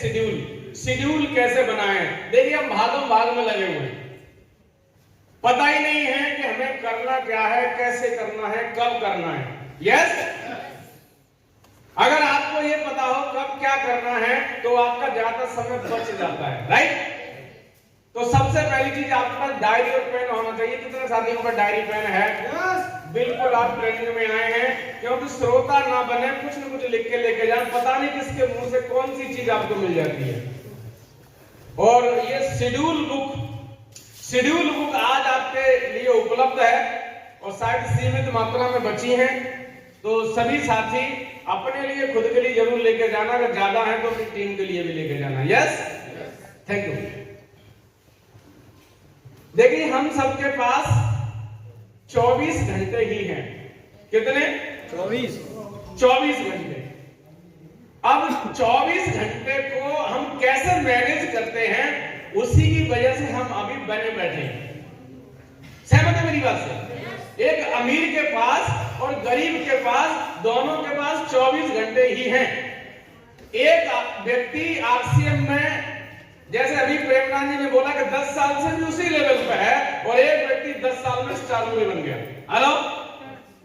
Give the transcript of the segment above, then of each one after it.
Schedule कैसे बनाएं। देखिए हम भागम भाग में लगे हुए हैं, पता ही नहीं है कि हमें करना क्या है, कैसे करना है, कब करना है। यस, अगर आपको ये पता हो कब क्या करना है तो आपका ज्यादा समय बच जाता है, राइट। तो सबसे पहली चीज आपके पास डायरी और पेन होना चाहिए। कितने साथियों पर डायरी पेन है? बिल्कुल, आप ट्रेनिंग में आए हैं क्योंकि श्रोता ना बने, कुछ न कुछ लिख के लेके जाए, पता नहीं किसके मुंह से कौन सी चीज आपको मिल जाती है। और ये शेड्यूल बुक आज आपके लिए उपलब्ध है और शायद सीमित मात्रा में बची है, तो सभी साथी अपने लिए, खुद के लिए जरूर लेके जाना, अगर ज्यादा है तो अपनी टीम के लिए भी लेके जाना। Yes, thank you. देखिए हम सबके पास 24 घंटे ही हैं। कितने? 24 घंटे। अब 24 घंटे को हम कैसे मैनेज करते हैं, उसी की वजह से हम अभी बने बैठे हैं। सहमत है मेरी बात से? एक अमीर के पास और गरीब के पास, दोनों के पास 24 घंटे ही हैं। एक व्यक्ति आरसीएम में, जैसे अभी प्रेमनाथ जी ने बोला कि 10 साल से भी उसी लेवल पे है, और एक व्यक्ति 10 साल में स्टार भी बन गया। हेलो,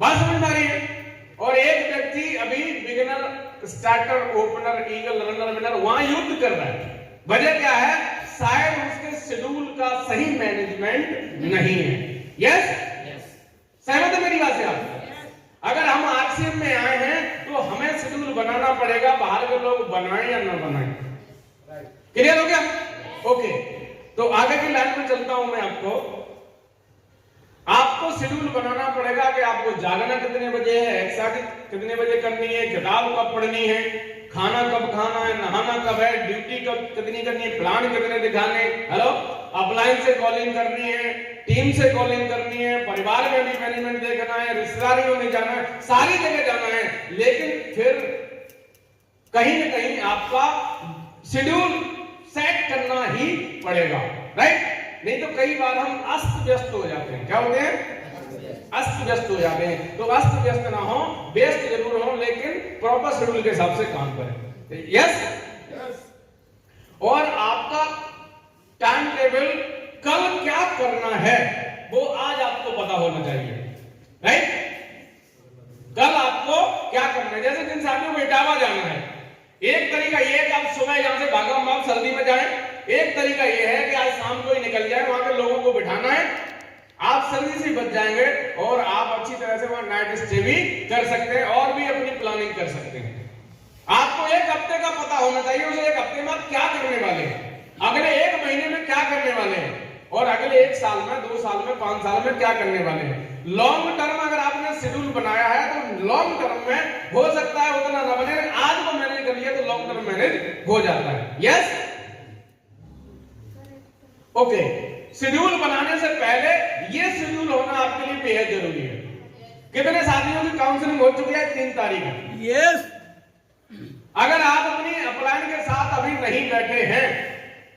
बात समझ में आ रही है? और एक व्यक्ति अभी beginner, starter, opener, eagle, runner, winner वहां युद्ध कर रहा है। वजह क्या है? शायद उसके शेड्यूल का सही मैनेजमेंट नहीं है। यस, सहमत है मेरी बात से आप? अगर हम आरसीएम में आए हैं तो हमें शेड्यूल बनाना पड़ेगा, बाहर के लोग बनाएं या ना बनाएं। क्लियर हो गया? ओके, तो आगे की लाइन में चलता हूं मैं। आपको शेड्यूल बनाना पड़ेगा कि आपको जागना कितने बजे है, एक्सरसाइज कितने बजे करनी है, किताब कब पढ़नी है, खाना कब खाना है, नहाना कब है, ड्यूटी कब कितनी करनी है, प्लान कितने दिखाने। हेलो, अपलाइन से कॉलिंग करनी है, टीम से कॉलिंग करनी है, परिवार में भी मैनेजमेंट देखना है, रिश्तेदारों में जाना है, सारी जगह जाना है। लेकिन फिर कहीं ना कहीं आपका शेड्यूल सेट करना ही पड़ेगा, राइट। नहीं तो कई बार हम अस्त व्यस्त हो जाते हैं। क्या होते हैं? अस्त व्यस्त हो जाते हैं। तो अस्त व्यस्त ना हो, व्यस्त जरूर हो, लेकिन प्रॉपर शेड्यूल के हिसाब से काम करें। यस, और आपका टाइम टेबल कल क्या करना है वो आज आपको पता होना चाहिए, राइट। कल आपको क्या करना है। जैसे जिन साथियों को इटावा जाना है, एक तरीका ये है कि आप सुबह यहां से भागम भाग सर्दी में जाएं। एक तरीका ये है कि आज शाम को ही निकल जाए, वहां के लोगों को बिठाना है, आप सर्दी से बच जाएंगे और आप अच्छी तरह से वहां नाइट स्टे भी कर सकते हैं और भी अपनी प्लानिंग कर सकते हैं। आपको एक हफ्ते का पता होना चाहिए, उसे एक हफ्ते में आप क्या करने वाले हैं, अगले एक महीने में क्या करने वाले हैं, और अगले 1 साल में, 2 साल में, 5 साल में क्या करने वाले हैं। लॉन्ग टर्म अगर आपने शेड्यूल बनाया है तो लॉन्ग टर्म में हो सकता है उतना ना बने, आज को मैनेज कर लिया तो लॉन्ग टर्म मैनेज हो जाता है। Yes, okay. शेड्यूल बनाने से पहले ये शेड्यूल होना आपके लिए बेहद जरूरी है। कितने साथियों की काउंसलिंग हो चुकी है? 3 तारीख है। यस, अगर आप अपनी अपलाइन के साथ अभी नहीं बैठे हैं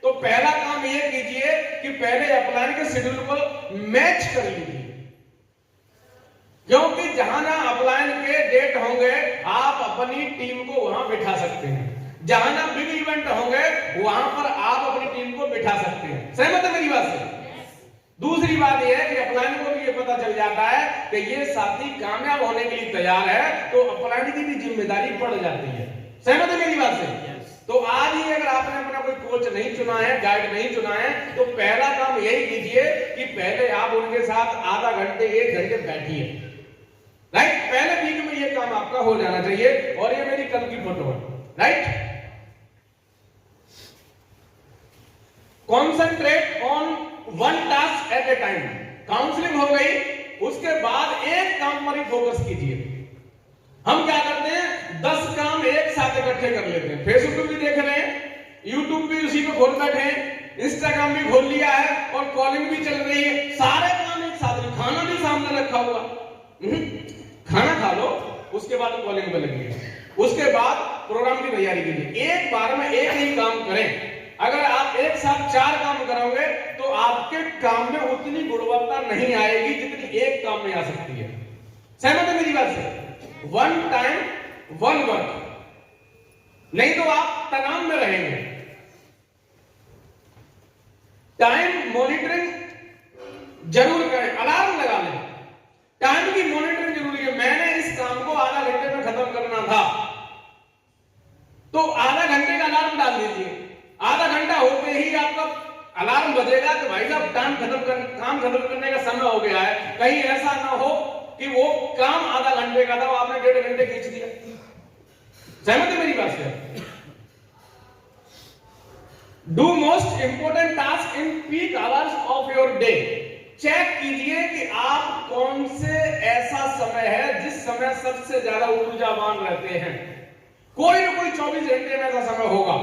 तो पहला काम ये कीजिए कि पहले अपलाइन के शेड्यूल को मैच कर लीजिए, क्योंकि जहां ना अपलाइन के डेट होंगे आप अपनी टीम को वहां बिठा सकते हैं, जहां ना बिग इवेंट होंगे वहां पर आप अपनी टीम को बिठा सकते हैं। सहमत है मेरी बात से? दूसरी बात यह है कि अपलाइन को भी ये पता चल जाता है कि ये साथी कामयाब होने के लिए तैयार है, तो अपलाइन की भी जिम्मेदारी बढ़ जाती है। सहमत है मेरी बात से? तो आज ही अगर आपने अपना कोई कोच नहीं चुना है, गाइड नहीं चुना है, तो पहला काम यही कीजिए कि पहले आप उनके साथ आधा घंटे, 1 घंटे बैठिए, राइट। पहले वीक में ये काम आपका हो जाना चाहिए। और ये मेरी कल की फोटो है, right. Concentrate on 1 task at A time. Counselling हो गई, उसके बाद एक काम पर ही फोकस कीजिए। हम क्या करते हैं, 10 काम एक साथ इकट्ठे कर लेते हैं। फेसबुक भी देख रहे हैं, यूट्यूब भी उसी पे खोल बैठे हैं, इंस्टाग्राम भी खोल लिया है और कॉलिंग भी चल रही है, सारे काम एक साथ। खाना भी सामने रखा हुआ, खाना खा लो, उसके बाद कॉलिंग पे लगिए, उसके बाद प्रोग्राम की तैयारी कीजिए। एक बार में एक ही काम करें। अगर आप एक साथ 4 काम करोगे तो आपके काम में उतनी गुणवत्ता नहीं आएगी जितनी एक काम में आ सकती है। सहमत है मेरी बात से? 1 टाइम 1 वर्क, नहीं तो आप तनाव में रहेंगे। टाइम मॉनिटरिंग जरूर करें, अलार्म लगा लें। टाइम की मॉनिटरिंग जरूरी है। मैंने इस काम को आधा घंटे में खत्म करना था, तो आधा घंटे का अलार्म डाल दीजिए। आधा घंटा होते ही आपका अलार्म बजेगा कि भाई साहब काम खत्म करने का समय हो गया है। कहीं ऐसा ना हो कि वो काम आधा घंटे का था, वो आपने 1.5 घंटे खींच दिया। सहमत है मेरी बात से? Do most important task in peak hours of your day. Check कीजिए कि आप कौन से ऐसा समय है जिस समय सबसे ज्यादा ऊर्जावान रहते हैं। कोई ना कोई 24 घंटे में ऐसा समय होगा,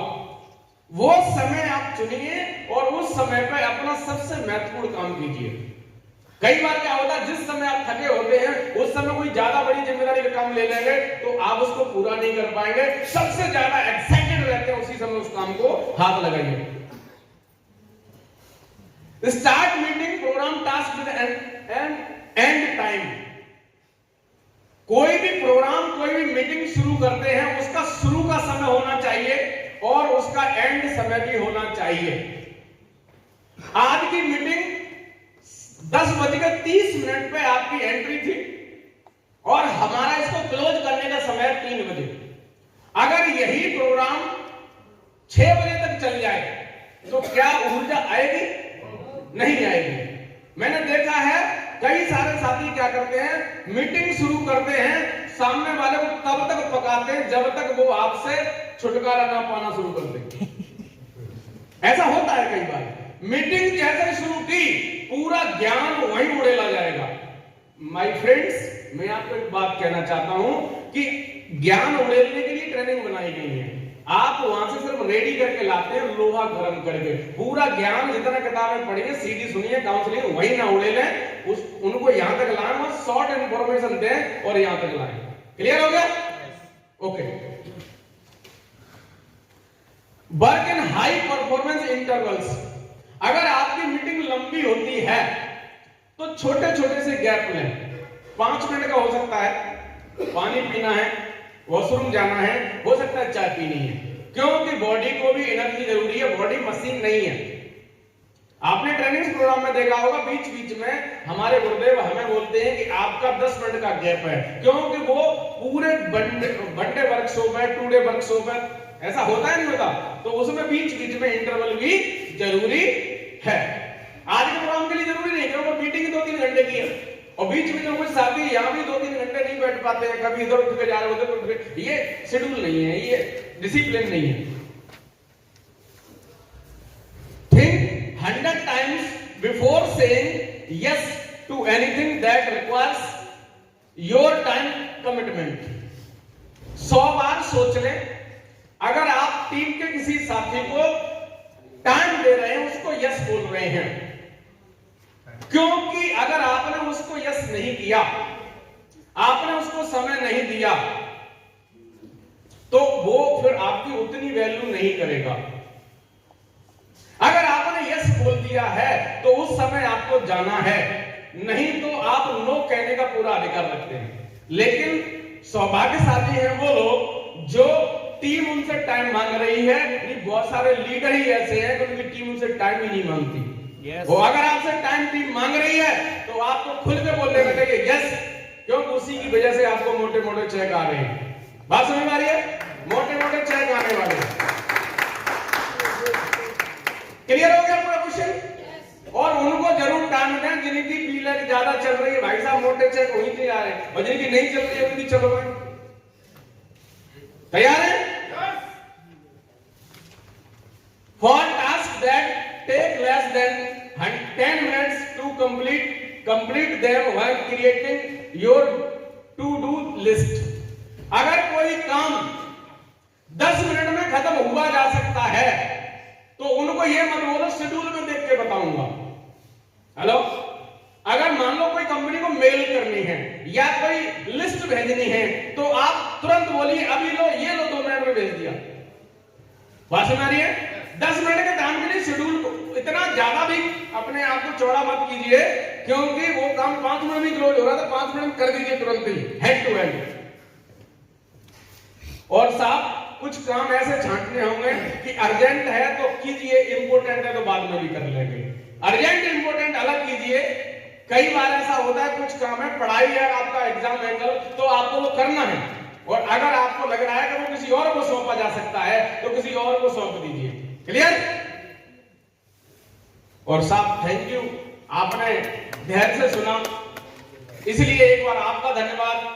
वो समय आप चुनिए और उस समय पर अपना सबसे महत्वपूर्ण काम कीजिए। कई बार क्या होता है, जिस समय आप थके होते हैं उस समय कोई ज्यादा बड़ी जिम्मेदारी का काम ले लेंगे तो आप उसको पूरा नहीं कर पाएंगे। सबसे ज्यादा एक्साइटेड रहते हैं उसी समय उस काम को हाथ लगाइए। Start meeting program task with end time. कोई भी प्रोग्राम, कोई भी मीटिंग शुरू करते हैं, उसका शुरू का समय होना चाहिए और उसका एंड समय भी होना चाहिए। आज की मीटिंग 10:30 पे आपकी एंट्री थी और हमारा इसको क्लोज करने का समय 3 बजे। अगर यही प्रोग्राम 6 बजे तक चल जाए तो क्या ऊर्जा आएगी? नहीं आएगी। मैंने देखा है कई सारे साथी क्या करते हैं, मीटिंग शुरू करते हैं, सामने वाले को तब तक पकाते हैं जब तक वो आपसे छुटकारा ना पाना शुरू कर दे। ऐसा होता है कई बार। मीटिंग जैसे शुरू की, पूरा ज्ञान वहीं उड़ेला जाएगा। माय फ्रेंड्स, मैं आपको एक बात कहना चाहता हूं कि ज्ञान उड़ेलने के लिए ट्रेनिंग बनाई गई है। आप वहां से सिर्फ रेडी करके लाते हैं, लोहा गर्म करके। पूरा ज्ञान जितना किताबें पढ़िए, सीधी सुनिए, काउंसलिंग वही ना उड़ेलें, उनको यहां तक लाएं और शॉर्ट इंफॉर्मेशन दें और यहां तक लाएं। क्लियर हो गया? Okay. Work in high performance intervals. अगर आपकी मीटिंग लंबी होती है तो छोटे छोटे से गैप लें। 5 मिनट का हो सकता है, पानी पीना है, वॉशरूम जाना है, हो सकता है चाय पीनी है, क्योंकि बॉडी को भी एनर्जी जरूरी है। बॉडी मशीन नहीं है। आपने ट्रेनिंग प्रोग्राम में देखा होगा, बीच बीच में हमारे गुरुदेव हमें बोलते हैं कि आपका 10 मिनट का गैप है, क्योंकि वो पूरे वनडे वर्कशॉप है, 2 डे वर्कशॉप है, ऐसा होता है नहीं होता, तो उसमें बीच बीच में इंटरवल भी जरूरी है। आज के प्रोग्राम के लिए जरूरी नहीं, क्योंकि मीटिंग 2-3 घंटे की है और बीच में जो कुछ साथी यहां भी 2-3 घंटे नहीं बैठ पाते हैं, कभी इधर उठ के जा रहे होते, उठ के, ये शेड्यूल नहीं है, ये डिसिप्लिन नहीं है। Think 100 times before saying yes to anything that requires your time commitment। 100 बार सोच लें, अगर आप टीम के किसी साथी को टाइम दे रहे हैं, उसको यस बोल रहे हैं, क्योंकि अगर आपने उसको यस नहीं किया, आपने उसको समय नहीं दिया, तो वो फिर आपकी उतनी वैल्यू नहीं करेगा। अगर आपने यस बोल दिया है तो उस समय आपको जाना है, नहीं तो आप नो कहने का पूरा अधिकार रखते हैं। लेकिन सौभाग्यशाली हैं वो लोग जो टीम उनसे टाइम मांग रही है। बहुत सारे लीडर ही ऐसे हैं कि उनकी टीम उनसे टाइम ही नहीं मांगती। वो अगर आपसे टाइम टीम मांग रही है तो आपको खुल के बोल देना चाहिए यस, क्योंकि उसी की वजह से आपको मोटे मोटे चेक आ रहे हैं। बात समझ में आ रही है? मोटे मोटे चेक आने वाले। क्लियर हो गया पूरा क्वेश्चन? और उनको जरूर टाइम दें जिनकी पीलर ज्यादा चल रही है। भाई साहब मोटे चेक वहीं से आ रहे हैं, और जिनकी नहीं चल रही है उनकी चलो भाई। तैयार है? For tasks that take less than 10 minutes to complete them while creating your to-do list। अगर कोई काम 10 मिनट में खत्म हुआ जा सकता है तो उनको यह मत बोलो शेड्यूल में देख के बताऊंगा। हेलो, अगर मान लो कोई कंपनी को मेल करनी है या कोई लिस्ट भेजनी है तो आप तुरंत बोलिए अभी लो, ये लो, 2 मिनट में भेज दिया। बात समझ आ रही है? 10 मिनट के काम के लिए शेड्यूल को इतना ज्यादा भी अपने आप को चौड़ा मत कीजिए, क्योंकि वो काम 5 मिनट में क्लोज हो रहा था, 5 मिनट में कर दीजिए तुरंत ही, हेड टू हेड। और साहब कुछ काम ऐसे छांटने होंगे कि अर्जेंट है तो कीजिए, इंपॉर्टेंट है तो बाद में भी कर लेंगे। अर्जेंट इंपॉर्टेंट अलग कीजिए। कई बार ऐसा होता है कुछ काम है, पढ़ाई है आपका एग्जाम एंगल, तो आपको वो करना है, और अगर आपको लग रहा है कि वो किसी और को सौंपा जा सकता है तो किसी और को सौंप दीजिए। क्लियर? और साहब थैंक यू, आपने ध्यान से सुना, इसलिए एक बार आपका धन्यवाद।